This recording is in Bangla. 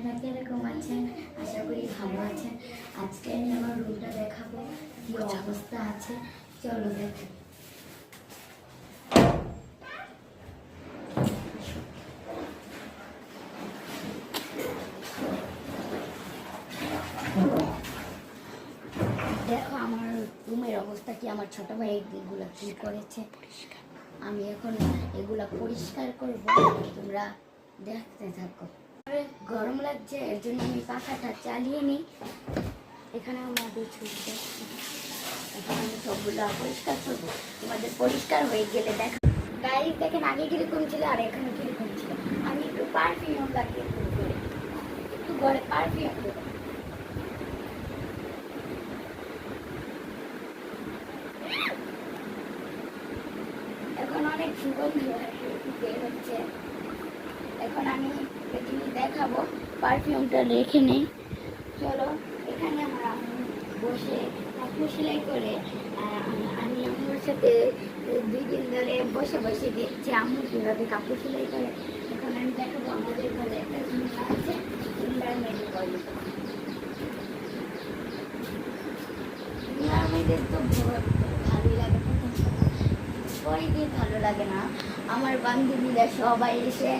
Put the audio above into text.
আপনারা কিরকম আছেন? আশা করি ভালো আছেন। আজকে আমি আমার রুমটা দেখাবো কি অবস্থা আছে, চলো দেখো। দেখো আমার রুমের অবস্থা কি। আমার ছোট ভাই এগুলো কি করেছে, আমি এখন এগুলা পরিষ্কার করব, তোমরা দেখতে থাকো। গরম লাগছে, এর জন্য আমি পাখাটা চালিয়ে নিই। এখানে আমাদের ছুটছে, এখন আমি সবগুলো পরিষ্কার করবো। তোমাদের পরিষ্কার হয়ে গেলে দেখো গাইজ, দেখেন আগে কিরকম ছিল আর এখানে কিরকম ছিল। আমি একটু পারফিউম লাগিয়ে একটু ঘরে পারফিউম দেবো। এখন অনেক সুগন্ধি বের হচ্ছে। এখন আমি জিনিস দেখাবো, পারফিউমটা রেখে নেই। চলো, এখানে আমরা বসে কাপড় সেলাই করে আমি আম্মুর সাথে 2 দিন ধরে বসে বসে দেখছি আম্মু কীভাবে কাপড় সেলাই করে। এখন আমি দেখাবো আমাদের ঘরে একটা জিনিস আছে, ইন্ডার মেডি বলে। ইন্ডার মেডের তো ভালোই লাগে, পরে দিয়ে ভালো লাগে না। আমার বান্ধবীরা সবাই এসে